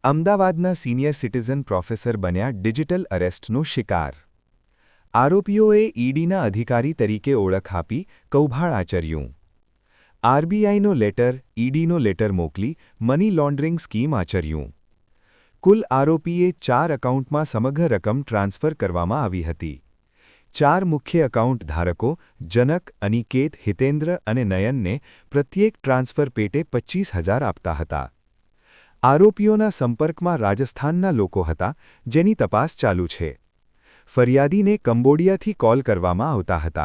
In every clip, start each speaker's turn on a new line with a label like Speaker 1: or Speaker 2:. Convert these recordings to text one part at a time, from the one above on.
Speaker 1: અમદાવાદના senior citizen professor બન્યા digital અરેસ્ટનો શિકાર। આરોપીઓએ ઈડીના અધિકારી તરીકે ઓળખ આપી કૌભાંડ આચર્યું। આરબીઆઈનો લેટર, ઈડીનો લેટર મોકલી મની લોન્ડરિંગ સ્કીમ આચર્યું। કુલ આરોપીએ 4 એકાઉન્ટમાં સમગ્ર રકમ ટ્રાન્સફર કરવામાં આવી હતી। 4 મુખ્ય એકાઉન્ટ ધારકો જનક, અનિકેત, હિતેન્દ્ર અને નયનને પ્રત્યેક ટ્રાન્સફર પેટે 25,000 આપતા હતા। આરોપીઓના સંપર્કમાં રાજસ્થાનના લોકો હતા, જેની તપાસ ચાલુ છે। ફરિયાદીને કંબોડિયાથી કોલ કરવામાં આવતા હતા,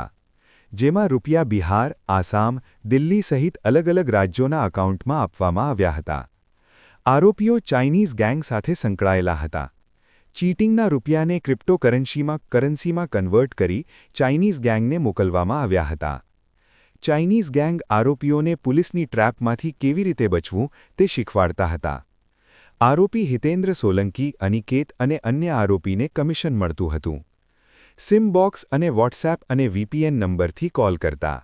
Speaker 1: જેમાં રૂપિયા બિહાર, આસામ, દિલ્હી સહિત અલગ-અલગ રાજ્યોના એકાઉન્ટમાં આપવામાં આવ્યા હતા। આરોપીઓ ચાઇનીઝ ગેંગ સાથે સંકળાયેલા હતા। ચીટિંગના રૂપિયાને ક્રિપ્ટોકરન્સીમાં કન્વર્ટ કરી ચાઇનીઝ ગેંગને મોકલવામાં આવ્યા હતા। ચાઇનીઝ ગેંગ આરોપીઓને પોલીસની ટ્રેપમાંથી કેવી રીતે બચવું તે શીખવાડતા હતા। આરોપી હિતેન્દ્ર સોલંકી, અનિકેત અને અન્ય આરોપીને કમિશન મળતું હતું। સિમ બોક્સ અને વોટ્સએપ અને વીપીએન નંબરથી કોલ કરતા।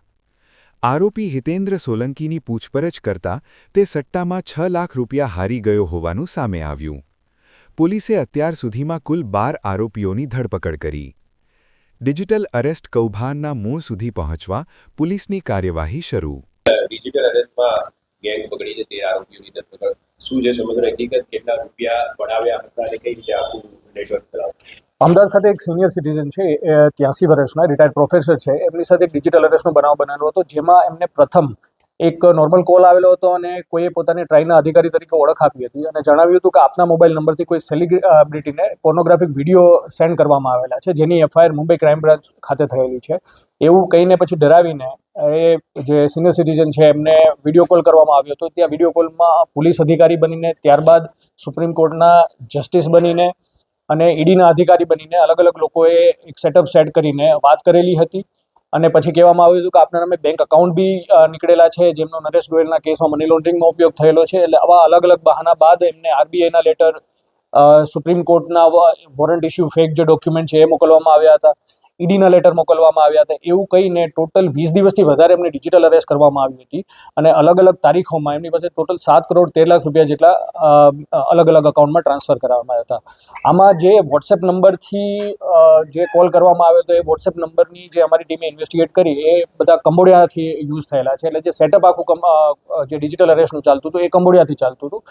Speaker 1: આરોપી હિતેન્દ્ર સોલંકીની પૂછપરછ કરતા તે સટ્ટામાં 6 લાખ રૂપિયા હારી ગયો હોવાનું સામે આવ્યું। પોલીસે અત્યાર સુધીમાં કુલ 12 આરોપીઓની ધરપકડ કરી। ડિજિટલ અરેસ્ટ કૌભાંડના મૂળ સુધી પહોંચવા પોલીસની કાર્યવાહી શરૂ।
Speaker 2: ડિજિટલ અરેસ્ટમાં ગેંગ પકડી છે 13 આરોપીઓની ધરપકડ। શું છે સમગ્ર હકીકત, કેટલા રૂપિયા પડાવ્યા હતા અને કઈ રીતે આખું નેટવર્ક ચલાવ્યું?
Speaker 3: અમદાવાદ ખાતે એક સિનિયર સિટીઝન છે, 83 વર્ષના રિટાયર્ડ પ્રોફેસર છે, એમની સાથે એક ડિજિટલ અરેસ્ટનો બનાવ બનેલો હતો, જેમાં એમને પ્રથમ એક નોર્મલ કોલ આવેલો હતો અને કોઈએ પોતાની ટ્રાઈના અધિકારી તરીકે ઓળખ આપી હતી અને જણાવ્યું હતું કે આપના મોબાઈલ નંબરથી કોઈ સેલિબ્રિટીને પોર્નોગ્રાફિક વિડીયો સેન્ડ કરવામાં આવેલા છે, જેની એફઆઈઆર મુંબઈ ક્રાઇમ બ્રાન્ચ ખાતે થયેલી છે। એવું કહીને પછી ડરાવીને એ જે સિનિયર સિટીઝન છે એમને વિડીયો કોલ કરવામાં આવ્યો હતો। ત્યાં વિડીયો કોલમાં પોલીસ અધિકારી બનીને, ત્યારબાદ સુપ્રીમ કોર્ટના જસ્ટિસ બનીને અને ઈડીના અધિકારી બનીને અલગ અલગ લોકોએ એક સેટઅપ સેટ કરીને વાત કરેલી હતી અને પછી કહેવામાં આવ્યું હતું કે આપના નામે બેંક એકાઉન્ટ બી નીકળેલા છે, જેમનો નરેશ ગોયલના કેસમાં મની લોન્ડરિંગનો ઉપયોગ થયેલો છે। એટલે આવા અલગ અલગ બહાના બાદ એમને આરબીઆઈના લેટર, સુપ્રીમ કોર્ટના વોરંટ ઇસ્યુ ફેક જે ડોક્યુમેન્ટ છે એ મોકલવામાં આવ્યા હતા, ઈડીના લેટર મોકલવામાં આવ્યા હતા। એવું કહીને ટોટલ 20 દિવસથી વધારે એમને ડિજિટલ અરેસ્ટ કરવામાં આવી હતી અને અલગ અલગ તારીખોમાં એમની પાસે ટોટલ 7 કરોડ 13 લાખ રૂપિયા જેટલા અલગ અલગ એકાઉન્ટમાં ટ્રાન્સફર કરવામાં આવ્યા હતા। આમાં જે વોટ્સએપ નંબરથી જે કોલ કરવામાં આવ્યો હતો એ વોટ્સએપ નંબરની જે અમારી ટીમે ઇન્વેસ્ટિગેટ કરી એ બધા કંબોડિયાથી યુઝ થયેલા છે। એટલે જે સેટઅપ આખું જે ડિજિટલ અરેસ્ટનું ચાલતું હતું એ કંબોડિયાથી ચાલતું હતું।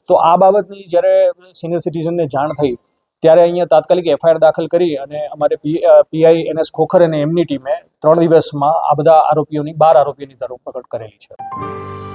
Speaker 3: તો આ બાબતની જ્યારે સિનિયર સિટીઝનને જાણ થઈ ત્યારે અહીંયા તાત્કાલિક એફઆઈઆર દાખલ કરી અને અમારે પીઆઈ NS ખોખર અને એમની ટીમે 3 દિવસમાં આ બધા આરોપીઓની 12 આરોપીઓની ધરપકડ કરેલી છે।